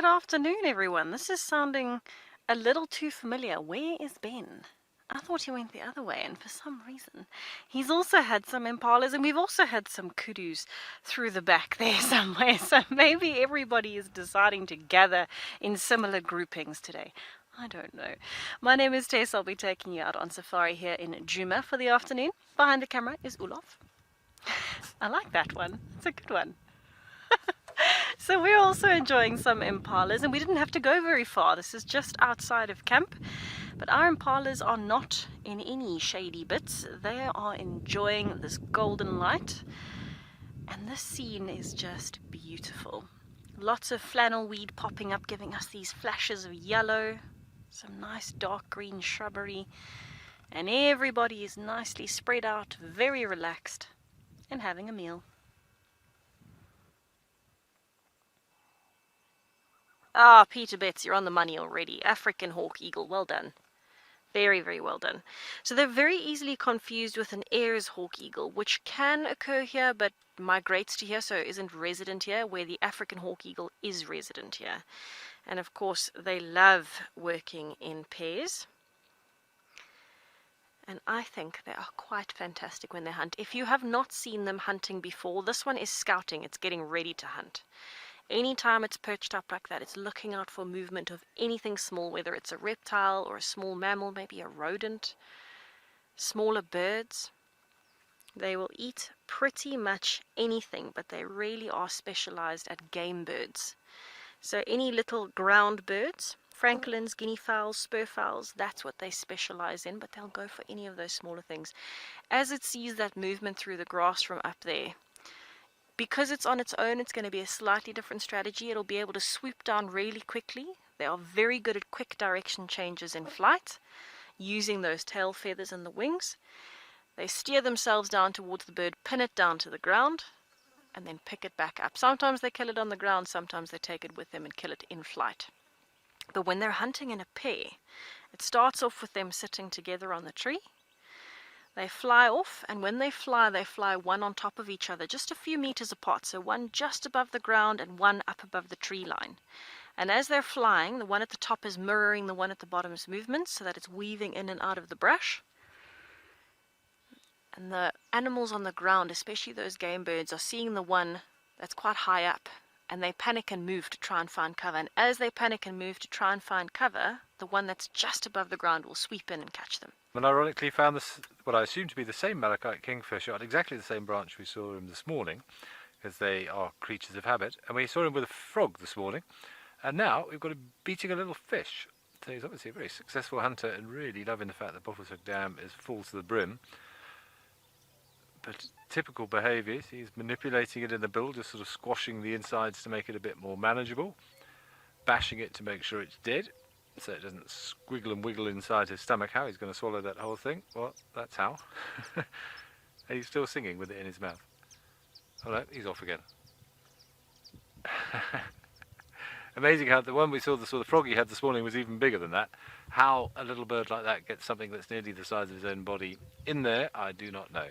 Good afternoon, everyone. This is sounding a little too familiar. Where is Ben? I thought he went the other way, and for some reason, he's also had some impalas, and we've also had some kudus through the back there somewhere. So maybe everybody is deciding to gather in similar groupings today. I don't know. My name is Tess. I'll be taking you out on safari here in Djuma for the afternoon. Behind the camera is Olaf. I like that one. It's a good one. So we're also enjoying some impalas, and we didn't have to go very far. This is just outside of camp, but our impalas are not in any shady bits. They are enjoying this golden light, and this scene is just beautiful. Lots of flannel weed popping up, giving us these flashes of yellow, some nice dark green shrubbery, and everybody is nicely spread out, very relaxed, and having a meal. Ah, Peter Betts, you're on the money already. African hawk eagle, well done. Very, very well done. So they're very easily confused with an Ayers hawk eagle, which can occur here but migrates to here, so isn't resident here, where the African hawk eagle is resident here. And of course, they love working in pairs. And I think they are quite fantastic when they hunt. If you have not seen them hunting before, this one is scouting. It's getting ready to hunt. Anytime it's perched up like that, it's looking out for movement of anything small, whether it's a reptile or a small mammal, maybe a rodent, smaller birds. They will eat pretty much anything, but they really are specialized at game birds. So any little ground birds, francolins, guinea fowls, spur fowls, that's what they specialize in, but they'll go for any of those smaller things. As it sees that movement through the grass from up there, because it's on its own, it's going to be a slightly different strategy. It'll be able to swoop down really quickly. They are very good at quick direction changes in flight, using those tail feathers and the wings. They steer themselves down towards the bird, pin it down to the ground, and then pick it back up. Sometimes they kill it on the ground, sometimes they take it with them and kill it in flight. But when they're hunting in a pair, it starts off with them sitting together on the tree. They fly off, and when they fly one on top of each other, just a few meters apart, so one just above the ground and one up above the tree line. And as they're flying, the one at the top is mirroring the one at the bottom's movements, so that it's weaving in and out of the brush. And the animals on the ground, especially those game birds, are seeing the one that's quite high up, and they panic and move to try and find cover. And as they panic and move to try and find cover, the one that's just above the ground will sweep in and catch them. And ironically found this, what I assume to be the same malachite kingfisher on exactly the same branch we saw him this morning, because they are creatures of habit. And we saw him with a frog this morning, and now we've got him beating a little fish. So he's obviously a very successful hunter and really loving the fact that Buffelshoek Dam is full to the brim. But typical behaviours, he's manipulating it in the bill, just sort of squashing the insides to make it a bit more manageable, bashing it to make sure it's dead, so it doesn't squiggle and wiggle inside his stomach. How he's going to swallow that whole thing? Well, that's how. And he's still singing with it in his mouth. Oh no, he's off again. Amazing how the one we saw, the frog he had this morning was even bigger than that. How a little bird like that gets something that's nearly the size of his own body in there, I do not know.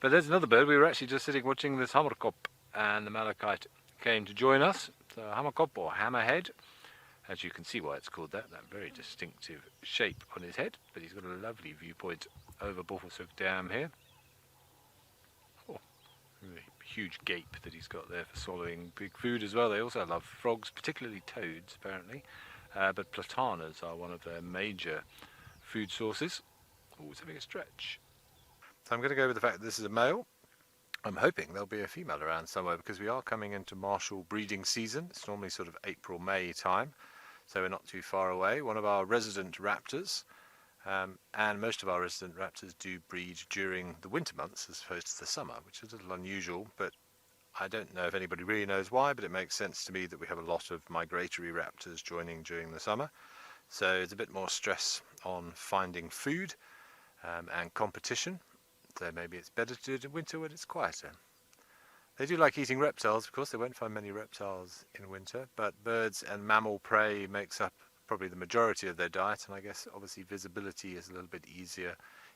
But there's another bird. We were actually just sitting watching this hammerkop, and the malachite came to join us. So hammerkop or hammerhead, as you can see why it's called that very distinctive shape on his head, but he's got a lovely viewpoint over Buffelshoek Dam here. Oh, really huge gape that he's got there for swallowing big food as well. They also love frogs, particularly toads apparently, but platanas are one of their major food sources. Oh, it's having a stretch. So I'm going to go with the fact that this is a male. I'm hoping there'll be a female around somewhere, because we are coming into martial breeding season. It's normally sort of April, May time, so we're not too far away. One of our resident raptors, and most of our resident raptors do breed during the winter months as opposed to the summer, which is a little unusual, but I don't know if anybody really knows why, but it makes sense to me that we have a lot of migratory raptors joining during the summer. So it's a bit more stress on finding food and competition. So maybe it's better to do it in winter when it's quieter. They do like eating reptiles, of course. They won't find many reptiles in winter, but birds and mammal prey makes up probably the majority of their diet, and I guess obviously visibility is a little bit easier,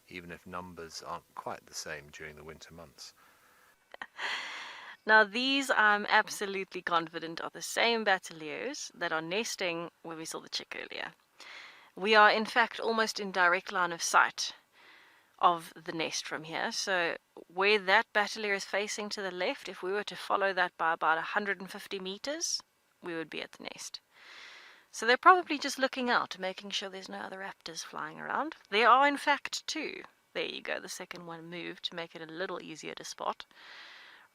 even if numbers aren't quite the same during the winter months. Now these I'm absolutely confident are the same battalios that are nesting where we saw the chick earlier. We are in fact almost in direct line of sight of the nest from here. So where that battalion is facing to the left, if we were to follow that by about 150 meters, we would be at the nest. So they're probably just looking out, making sure there's no other raptors flying around. There are in fact two. There you go, the second one moved to make it a little easier to spot.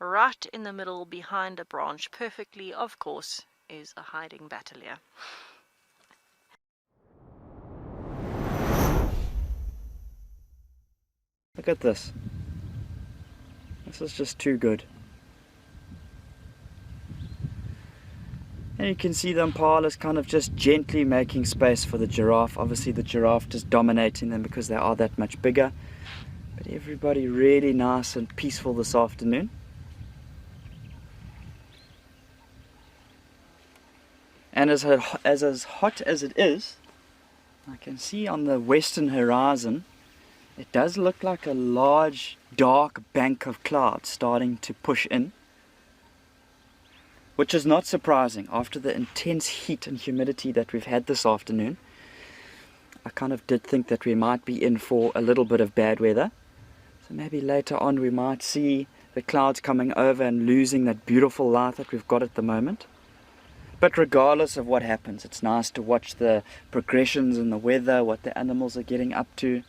Right in the middle, behind a branch, perfectly, of course, is a hiding battalion. Look at this. This is just too good. And you can see the impalas kind of just gently making space for the giraffe. Obviously the giraffe just dominating them because they are that much bigger. But everybody really nice and peaceful this afternoon. And as hot as it is, I can see on the western horizon, it does look like a large dark bank of clouds starting to push in. Which is not surprising after the intense heat and humidity that we've had this afternoon. I kind of did think that we might be in for a little bit of bad weather. So maybe later on we might see the clouds coming over and losing that beautiful light that we've got at the moment. But regardless of what happens, it's nice to watch the progressions in the weather, what the animals are getting up to.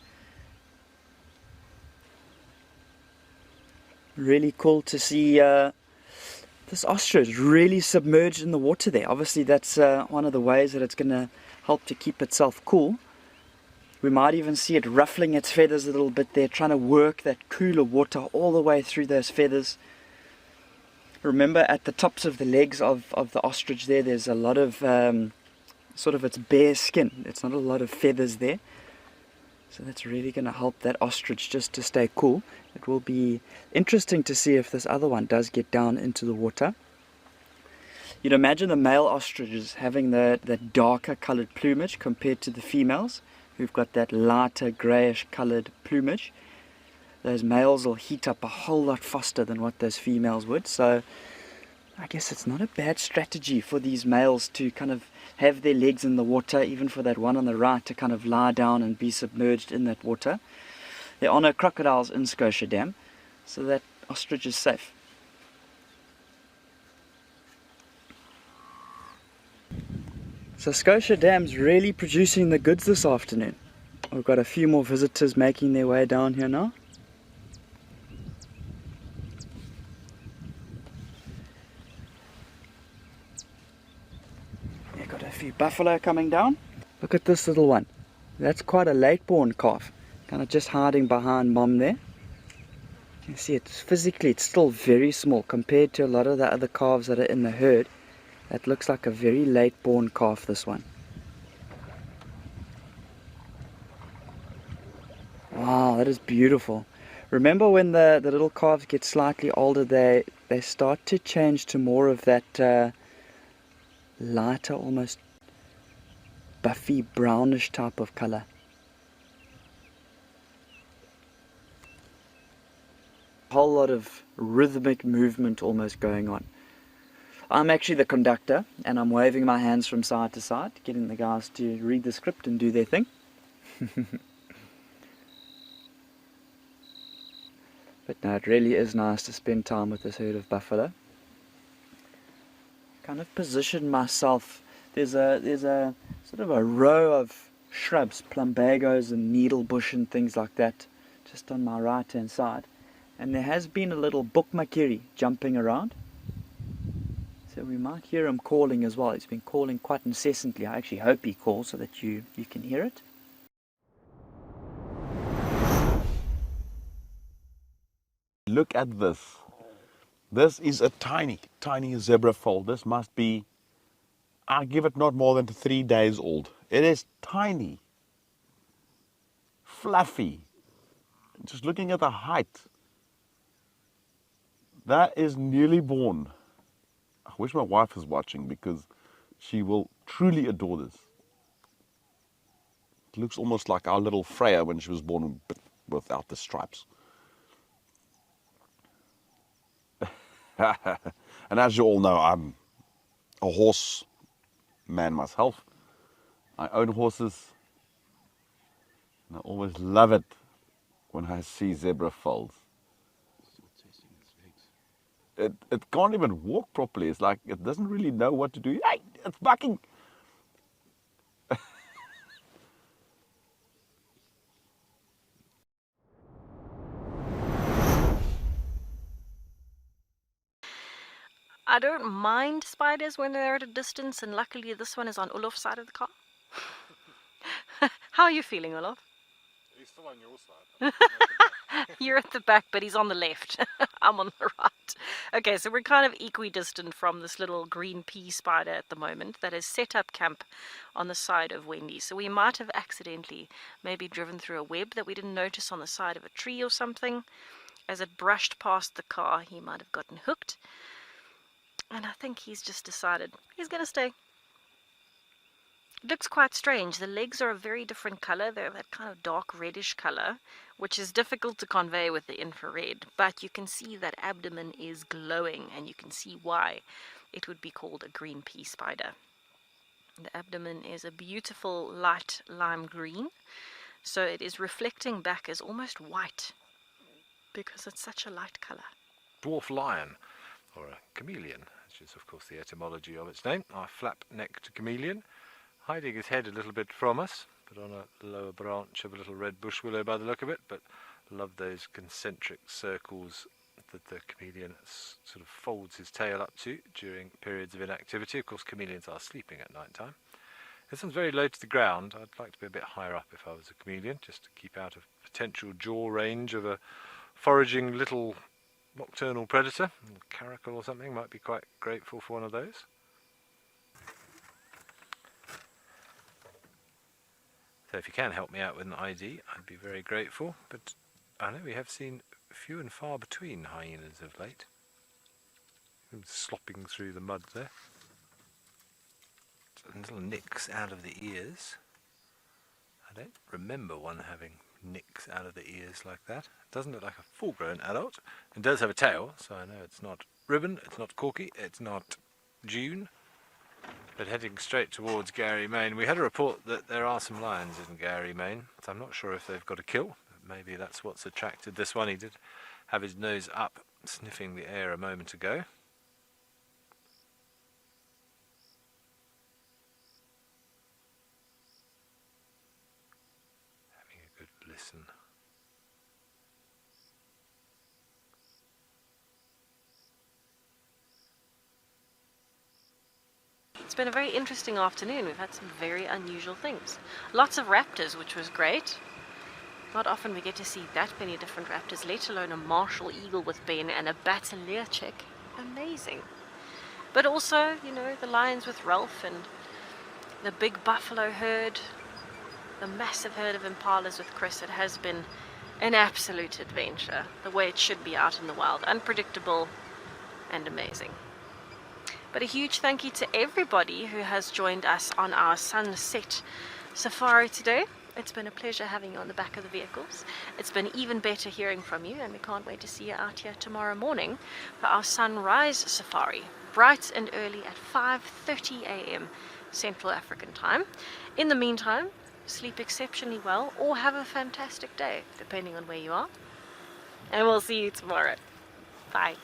Really cool to see this ostrich really submerged in the water there. Obviously that's one of the ways that it's going to help to keep itself cool. We might even see it ruffling its feathers a little bit there, trying to work that cooler water all the way through those feathers. Remember at the tops of the legs of the ostrich there's a lot of sort of its bare skin. It's not a lot of feathers there. So that's really going to help that ostrich just to stay cool. It will be interesting to see if this other one does get down into the water. You'd imagine the male ostriches having the darker colored plumage compared to the females, who've got that lighter grayish colored plumage. Those males will heat up a whole lot faster than what those females would. So I guess it's not a bad strategy for these males to kind of have their legs in the water, even for that one on the right to kind of lie down and be submerged in that water. There are no crocodiles in Schotia Dam, so that ostrich is safe. So Schotia Dam's really producing the goods this afternoon. We've got a few more visitors making their way down here now. We've got a few buffalo coming down. Look at this little one. That's quite a late born calf. Kind of just hiding behind mom there. You can see it's physically, it's still very small compared to a lot of the other calves that are in the herd. That looks like a very late born calf, this one. Wow, that is beautiful. Remember when the little calves get slightly older, they start to change to more of that lighter, almost buffy brownish type of color. A whole lot of rhythmic movement almost going on. I'm actually the conductor and I'm waving my hands from side to side, getting the guys to read the script and do their thing. But no, it really is nice to spend time with this herd of buffalo. Kind of position myself. There's a sort of a row of shrubs, plumbagos and needlebush and things like that, just on my right hand side. And there has been a little bookmakeri jumping around. So we might hear him calling as well. He's been calling quite incessantly. I actually hope he calls so that you can hear it. Look at this. This is a tiny zebra foal. This must be, I give it not more than 3 days old. It is tiny, fluffy. Just looking at the height. That is newly born. I wish my wife is watching because she will truly adore this. It looks almost like our little Freya when she was born, but without the stripes. And as you all know, I'm a horse man myself. I own horses, and I always love it when I see zebra foals. It can't even walk properly. It's like it doesn't really know what to do. Hey, it's bucking. I don't mind spiders when they're at a distance, and luckily this one is on Olof's side of the car. How are you feeling, Olof? He's still on your side. You're at the back, but he's on the left. I'm on the right. Okay, so we're kind of equidistant from this little green pea spider at the moment that has set up camp on the side of Wendy. So we might have accidentally maybe driven through a web that we didn't notice on the side of a tree or something. As it brushed past the car, he might have gotten hooked. And I think he's just decided he's going to stay. It looks quite strange. The legs are a very different color. They're that kind of dark reddish color, which is difficult to convey with the infrared. But you can see that abdomen is glowing, and you can see why it would be called a green pea spider. The abdomen is a beautiful light lime green, so it is reflecting back as almost white because it's such a light color. Dwarf lion, or a chameleon, which is of course the etymology of its name. Our flap-necked chameleon, hiding his head a little bit from us, but on a lower branch of a little red bush willow by the look of it. But love those concentric circles that the chameleon sort of folds his tail up to during periods of inactivity. Of course, chameleons are sleeping at night time. This one's very low to the ground. I'd like to be a bit higher up if I was a chameleon, just to keep out of potential jaw range of a foraging little nocturnal predator. A caracal or something might be quite grateful for one of those. So if you can help me out with an ID, I'd be very grateful. But I know we have seen few and far between hyenas of late. Slopping through the mud there. Little nicks out of the ears. I don't remember one having nicks out of the ears like that. It doesn't look like a full-grown adult. It does have a tail, so I know it's not Ribbon, it's not Corky, it's not June. But heading straight towards Gary, Maine. We had a report that there are some lions in Gary, Maine, so I'm not sure if they've got a kill. Maybe that's what's attracted this one. He did have his nose up, sniffing the air a moment ago. Having a good listen. It's been a very interesting afternoon. We've had some very unusual things. Lots of raptors, which was great. Not often we get to see that many different raptors, let alone a martial eagle with Ben and a battalier chick. Amazing. But also, you know, the lions with Ralph and the big buffalo herd, the massive herd of impalas with Chris. It has been an absolute adventure, the way it should be out in the wild. Unpredictable and amazing. But a huge thank you to everybody who has joined us on our sunset safari today. It's been a pleasure having you on the back of the vehicles. It's been even better hearing from you, and we can't wait to see you out here tomorrow morning for our sunrise safari, bright and early at 5:30 a.m. Central African time. In the meantime, sleep exceptionally well or have a fantastic day, depending on where you are. And we'll see you tomorrow. Bye.